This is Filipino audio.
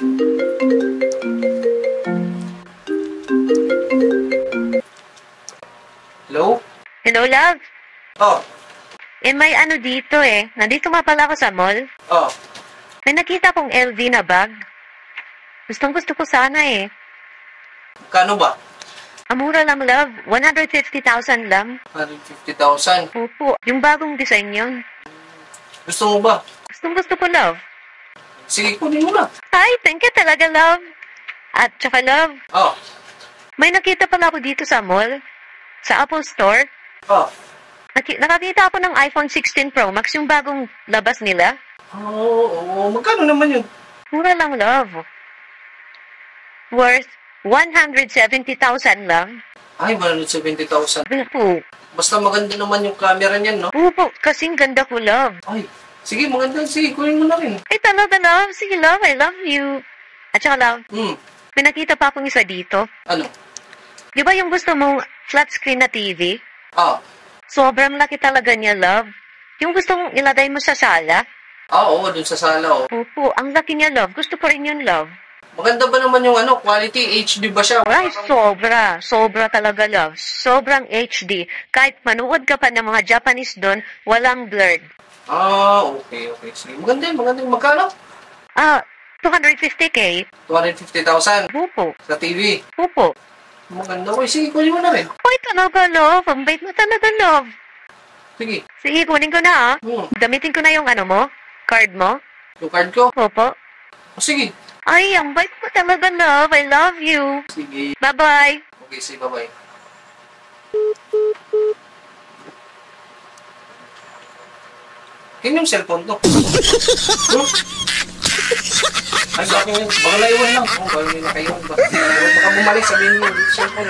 Hello? Hello, love? Oh. May ano dito eh. Nandito nga pala ako sa mall. Oh. May nakita kong LV na bag. Gustong-gusto ko sana eh. Kano ba? Mura lang, love. 150,000 lang. 150,000. Opo. Yung bagong design yun. Gusto mo ba? Gustong-gusto ko, love. Sige, kunin mo na. Ay, thank you talaga, love. At saka, love, Oh. may nakita pala ako dito sa mall. Sa Apple Store. Oh. Nakakita ako ng iPhone 16 Pro Max, yung bagong labas nila. Oo. Magkano naman yun? Mura lang, love. Worth 170,000 lang. Ay, 170,000. Opo. Basta maganda naman yung camera niyan, no? Opo, kasing ganda ko, love. Ay, sige, maganda. Sige, kunin mo na rin. Ay, talaga, love. Sige, love. I love you. At saka, love, may nakita pa akong isa dito. Ano? Di ba yung gusto mong flat screen na TV? Ah. Sobrang laki talaga niya, love. Yung gusto mong ilagay mo sa sala? Oo, dun sa sala, oh. Opo, ang laki niya, love. Gusto ko rin yun, love. Maganda ba naman yung quality? HD ba siya? Ay, sobra. Sobra talaga, love. Sobrang HD. Kahit manood ka pa ng mga Japanese doon, walang blurred. Ah, okay. Sige, maganda yun. Magkano? 250K. 250,000 Opo. sa TV. Opo. Maganda. Okay, sige, kunin mo na rin. Ay, talaga, love. Ang bait mo talaga, love. Sige. Sige, kunin ko na, Gamitin ko na yung card mo. Yung card ko? Opo. Sige. Ay, ang bait mo talaga, love. I love you. Sige. Bye-bye. Okay, sige, bye-bye. Yan yung cellphone to. Ay, sa akin yun. Baka naiwan lang. Baka may nakaiwan ba? Baka bumalik, sabihin mo yung cellphone.